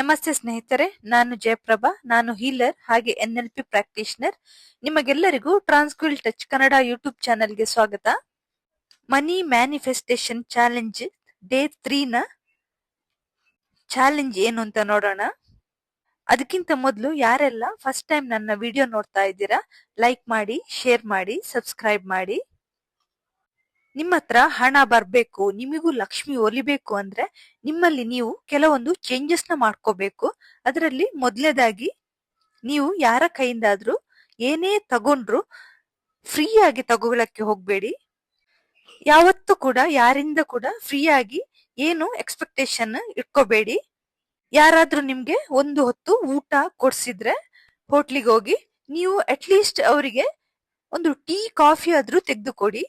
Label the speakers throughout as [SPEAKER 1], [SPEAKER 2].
[SPEAKER 1] ನಮಸ್ತೆ ಸ್ನೇಹಿತರೆ, ನಾನು ಜಯಪ್ರಭಾ. ನಾನು ಹೀಲರ್ ಹಾಗೆ NLP ಪ್ರಾಕ್ಟೀಷನರ್. ನಿಮಗೆಲ್ಲರಿಗೂ ಟ್ರಾನ್ಸ್ಕ್ವಿಲ್ ಟಚ್ ಕನ್ನಡ ಯೂಟ್ಯೂಬ್ ಚಾನೆಲ್ಗೆ ಸ್ವಾಗತ. ಮನಿ ಮ್ಯಾನಿಫೆಸ್ಟೇಷನ್ ಚಾಲೆಂಜ್ ಡೇ 3 ನ ಚಾಲೆಂಜ್ ಏನು ಅಂತ ನೋಡೋಣ. ಅದಕ್ಕಿಂತ ಮೊದಲು ಯಾರೆಲ್ಲ ಫಸ್ಟ್ ಟೈಮ್ ನನ್ನ ವಿಡಿಯೋ ನೋಡ್ತಾ ಇದ್ದೀರಾ, ಲೈಕ್ ಮಾಡಿ, ಶೇರ್ ಮಾಡಿ, ಸಬ್ಸ್ಕ್ರೈಬ್ ಮಾಡಿ. ನಿಮ್ಮ ಹತ್ರ ಹಣ ಬರ್ಬೇಕು, ನಿಮಗೂ ಲಕ್ಷ್ಮಿ ಒಲಿಬೇಕು ಅಂದ್ರೆ ನಿಮ್ಮಲ್ಲಿ ನೀವು ಕೆಲವೊಂದು ಚೇಂಜಸ್ ನ ಮಾಡ್ಕೋಬೇಕು. ಅದರಲ್ಲಿ ಮೊದಲನೇದಾಗಿ ನೀವು ಯಾರ ಕೈಯಿಂದಾದ್ರೂ ಏನೇ ತಗೊಂಡ್ರು ಫ್ರೀ ಆಗಿ ತಗೊಳಕ್ಕೆ ಹೋಗ್ಬೇಡಿ. ಯಾವತ್ತೂ ಕೂಡ ಯಾರಿಂದ ಕೂಡ ಫ್ರೀ ಆಗಿ ಏನು ಎಕ್ಸ್ಪೆಕ್ಟೇಷನ್ ಇಟ್ಕೋಬೇಡಿ. ಯಾರಾದ್ರೂ ನಿಮ್ಗೆ ಒಂದು ಹೊತ್ತು ಊಟ ಕೊಡ್ಸಿದ್ರೆ ಹೋಟ್ಲಿಗೆ ಹೋಗಿ ನೀವು ಅಟ್ಲೀಸ್ಟ್ ಅವರಿಗೆ ಒಂದು ಟೀ ಕಾಫಿ ಆದ್ರೂ ತೆಗೆದುಕೊಡಿ.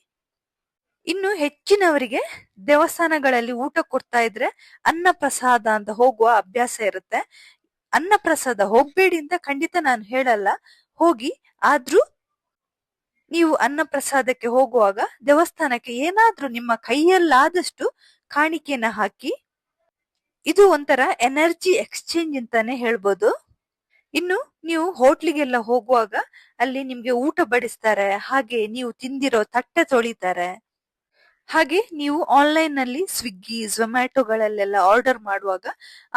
[SPEAKER 1] ಇನ್ನು ಹೆಚ್ಚಿನವರಿಗೆ ದೇವಸ್ಥಾನಗಳಲ್ಲಿ ಊಟ ಕೊಡ್ತಾ ಇದ್ರೆ ಅನ್ನ ಪ್ರಸಾದ ಅಂತ ಹೋಗುವ ಅಭ್ಯಾಸ ಇರುತ್ತೆ. ಅನ್ನ ಪ್ರಸಾದ ಹೋಗ್ಬೇಡಿ ಅಂತ ಖಂಡಿತ ನಾನು ಹೇಳಲ್ಲ, ಹೋಗಿ. ಆದ್ರೂ ನೀವು ಅನ್ನ ಪ್ರಸಾದಕ್ಕೆ ಹೋಗುವಾಗ ದೇವಸ್ಥಾನಕ್ಕೆ ಏನಾದ್ರೂ ನಿಮ್ಮ ಕೈಯಲ್ಲಾದಷ್ಟು ಕಾಣಿಕೆನ ಹಾಕಿ. ಇದು ಒಂಥರ ಎನರ್ಜಿ ಎಕ್ಸ್ಚೇಂಜ್ ಅಂತಾನೆ ಹೇಳ್ಬೋದು. ಇನ್ನು ನೀವು ಹೋಟ್ಲಿಗೆಲ್ಲ ಹೋಗುವಾಗ ಅಲ್ಲಿ ನಿಮ್ಗೆ ಊಟ ಬಡಿಸ್ತಾರೆ, ಹಾಗೆ ನೀವು ತಿಂದಿರೋ ತಟ್ಟೆ ತೊಳಿತಾರೆ. ಹಾಗೆ ನೀವು ಆನ್ಲೈನ್ ನಲ್ಲಿ ಸ್ವಿಗ್ಗಿ ಝೊಮ್ಯಾಟೊಗಳಲ್ಲೆಲ್ಲ ಆರ್ಡರ್ ಮಾಡುವಾಗ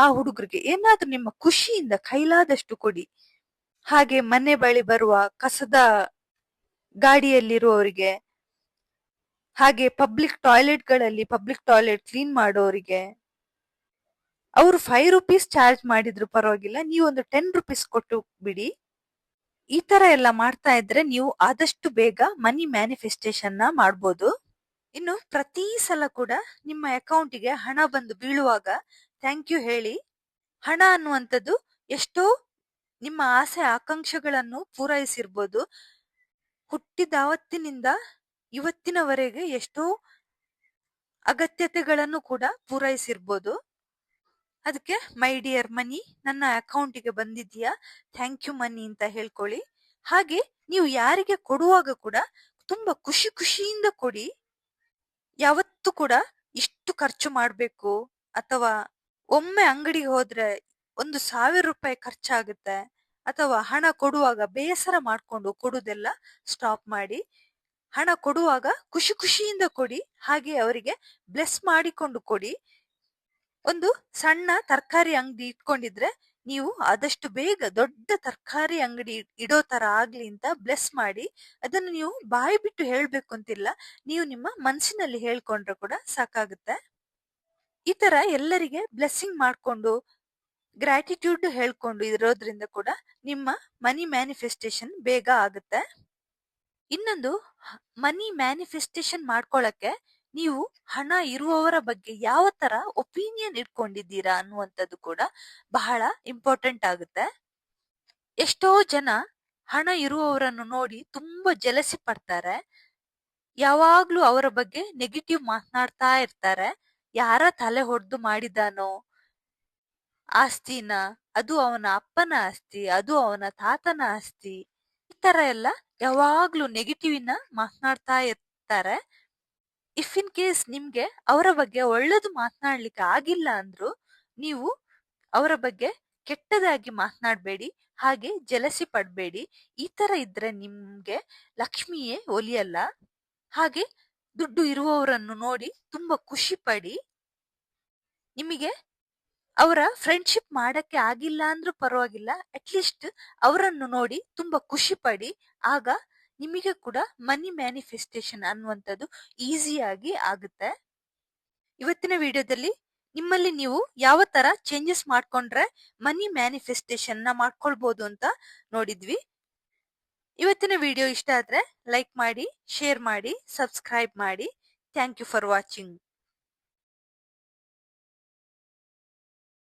[SPEAKER 1] ಆ ಹುಡುಗರಿಗೆ ಏನಾದ್ರೂ ನಿಮ್ಮ ಖುಷಿಯಿಂದ ಕೈಲಾದಷ್ಟು ಕೊಡಿ. ಹಾಗೆ ಮನೆ ಬಳಿ ಬರುವ ಕಸದ ಗಾಡಿಯಲ್ಲಿರುವವರಿಗೆ, ಹಾಗೆ ಪಬ್ಲಿಕ್ ಟಾಯ್ಲೆಟ್ ಕ್ಲೀನ್ ಮಾಡೋರಿಗೆ ಅವರು 5 ರೂಪೀಸ್ ಚಾರ್ಜ್ ಮಾಡಿದ್ರು ಪರವಾಗಿಲ್ಲ, ನೀವು ಒಂದು 10 ರೂಪೀಸ್ ಕೊಟ್ಟು ಬಿಡಿ. ಈ ತರ ಎಲ್ಲ ಮಾಡ್ತಾ ಇದ್ರೆ ನೀವು ಆದಷ್ಟು ಬೇಗ ಮನಿ ಮ್ಯಾನಿಫೆಸ್ಟೇಷನ್ ನ ಮಾಡ್ಬೋದು. ಇನ್ನು ಪ್ರತಿ ಸಲ ಕೂಡ ನಿಮ್ಮ ಅಕೌಂಟಿಗೆ ಹಣ ಬಂದು ಬೀಳುವಾಗ ಥ್ಯಾಂಕ್ ಯು ಹೇಳಿ. ಹಣ ಅನ್ನುವಂಥದ್ದು ಎಷ್ಟೋ ನಿಮ್ಮ ಆಸೆ ಆಕಾಂಕ್ಷೆಗಳನ್ನು ಪೂರೈಸಿರ್ಬೋದು. ಹುಟ್ಟಿದಾವತ್ತಿನಿಂದ ಇವತ್ತಿನವರೆಗೆ ಎಷ್ಟೋ ಅಗತ್ಯತೆಗಳನ್ನು ಕೂಡ ಪೂರೈಸಿರ್ಬೋದು. ಅದಕ್ಕೆ ಮೈ ಡಿಯರ್ ಮನಿ, ನನ್ನ ಅಕೌಂಟಿಗೆ ಬಂದಿದ್ಯಾ, ಥ್ಯಾಂಕ್ ಯು ಮನಿ ಅಂತ ಹೇಳ್ಕೊಳ್ಳಿ. ಹಾಗೆ ನೀವು ಯಾರಿಗೆ ಕೊಡುವಾಗ ಕೂಡ ತುಂಬಾ ಖುಷಿಯಿಂದ ಕೊಡಿ. ಯಾವತ್ತೂ ಕೂಡ ಇಷ್ಟು ಖರ್ಚು ಮಾಡ್ಬೇಕು ಅಥವಾ ಒಮ್ಮೆ ಅಂಗಡಿಗೆ ಹೋದ್ರೆ 1,000 ರೂಪಾಯಿ ಖರ್ಚಾಗುತ್ತೆ ಅಥವಾ ಹಣ ಕೊಡುವಾಗ ಬೇಸರ ಮಾಡ್ಕೊಂಡು ಕೊಡುದೆಲ್ಲ ಸ್ಟಾಪ್ ಮಾಡಿ. ಹಣ ಕೊಡುವಾಗ ಖುಷಿಯಿಂದ ಕೊಡಿ. ಹಾಗೆ ಅವರಿಗೆ ಬ್ಲೆಸ್ ಮಾಡಿಕೊಂಡು ಕೊಡಿ. ಒಂದು ಸಣ್ಣ ತರಕಾರಿ ಅಂಗಡಿ ಇಟ್ಕೊಂಡಿದ್ರೆ ನೀವು ಆದಷ್ಟು ಬೇಗ ದೊಡ್ಡ ತರಕಾರಿ ಅಂಗಡಿ ಇಡೋ ತರ ಆಗ್ಲಿ ಅಂತ ಬ್ಲೆಸ್ ಮಾಡಿ. ಅದನ್ನು ನೀವು ಬಾಯಿ ಬಿಟ್ಟು ಹೇಳ್ಬೇಕು ಅಂತಿಲ್ಲ, ನೀವು ನಿಮ್ಮ ಮನಸ್ಸಿನಲ್ಲಿ ಹೇಳ್ಕೊಂಡ್ರೆ ಕೂಡ ಸಾಕಾಗುತ್ತೆ. ಈ ತರ ಎಲ್ಲರಿಗೆ ಬ್ಲೆಸ್ಸಿಂಗ್ ಮಾಡ್ಕೊಂಡು ಗ್ರಾಟಿಟ್ಯೂಡ್ ಹೇಳ್ಕೊಂಡು ಇರೋದ್ರಿಂದ ಕೂಡ ನಿಮ್ಮ ಮನಿ ಮ್ಯಾನಿಫೆಸ್ಟೇಷನ್ ಬೇಗ ಆಗುತ್ತೆ. ಇನ್ನೊಂದು, ಮನಿ ಮ್ಯಾನಿಫೆಸ್ಟೇಷನ್ ಮಾಡ್ಕೊಳಕ್ಕೆ ನೀವು ಹಣ ಇರುವವರ ಬಗ್ಗೆ ಯಾವ ತರ ಒಪಿನಿಯನ್ ಇಟ್ಕೊಂಡಿದ್ದೀರಾ ಅನ್ನುವಂಥದ್ದು ಕೂಡ ಬಹಳ ಇಂಪಾರ್ಟೆಂಟ್ ಆಗುತ್ತೆ. ಎಷ್ಟೋ ಜನ ಹಣ ಇರುವವರನ್ನು ನೋಡಿ ತುಂಬಾ ಜಲಸಿ ಪಡ್ತಾರೆ. ಯಾವಾಗ್ಲೂ ಅವರ ಬಗ್ಗೆ ನೆಗೆಟಿವ್ ಮಾತನಾಡ್ತಾ ಇರ್ತಾರೆ. ಯಾರ ತಲೆ ಹೊಡೆದು ಮಾಡಿದಾನೋ ಆಸ್ತಿನ, ಅದು ಅವನ ಅಪ್ಪನ ಆಸ್ತಿ, ಅದು ಅವನ ತಾತನ ಆಸ್ತಿ, ಈ ತರ ಎಲ್ಲ ಯಾವಾಗ್ಲೂ ನೆಗೆಟಿವ್ನ ಮಾತನಾಡ್ತಾ ಇರ್ತಾರೆ. ಇಫ್ ಇನ್ ಕೇಸ್ ನಿಮ್ಗೆ ಅವರ ಬಗ್ಗೆ ಒಳ್ಳೇದು ಮಾತನಾಡ್ಲಿಕ್ಕೆ ಆಗಿಲ್ಲ ಅಂದ್ರು ನೀವು ಅವರ ಬಗ್ಗೆ ಕೆಟ್ಟದಾಗಿ ಮಾತನಾಡಬೇಡಿ, ಹಾಗೆ ಜಲಸಿ ಪಡ್ಬೇಡಿ. ಈ ತರ ಇದ್ರೆ ನಿಮ್ಗೆ ಲಕ್ಷ್ಮಿಯೇ ಒಲಿಯಲ್ಲ. ಹಾಗೆ ದುಡ್ಡು ಇರುವವರನ್ನು ನೋಡಿ ತುಂಬಾ ಖುಷಿ ಪಡಿ. ನಿಮಗೆ ಅವರ ಫ್ರೆಂಡ್ಶಿಪ್ ಮಾಡಕ್ಕೆ ಆಗಿಲ್ಲ ಅಂದ್ರೂ ಪರವಾಗಿಲ್ಲ, ಅಟ್ಲೀಸ್ಟ್ ಅವರನ್ನು ನೋಡಿ ತುಂಬಾ ಖುಷಿ ಪಡಿ. ಆಗ ನಿಮಗೆ ಕೂಡ ಮನಿ ಮ್ಯಾನಿಫೆಸ್ಟೇಷನ್ ಅನ್ನುವಂಥದ್ದು ಈಸಿಯಾಗಿ ಆಗುತ್ತೆ. ಇವತ್ತಿನ ವಿಡಿಯೋದಲ್ಲಿ ನಿಮ್ಮಲ್ಲಿ ನೀವು ಯಾವ ತರ ಚೇಂಜಸ್ ಮಾಡ್ಕೊಂಡ್ರೆ ಮನಿ ಮ್ಯಾನಿಫೆಸ್ಟೇಷನ್ ನ ಮಾಡ್ಕೊಳ್ಬಹುದು ಅಂತ ನೋಡಿದ್ವಿ. ಇವತ್ತಿನ ವಿಡಿಯೋ ಇಷ್ಟ ಆದ್ರೆ ಲೈಕ್ ಮಾಡಿ, ಶೇರ್ ಮಾಡಿ, ಸಬ್ಸ್ಕ್ರೈಬ್ ಮಾಡಿ. Thank you for watching.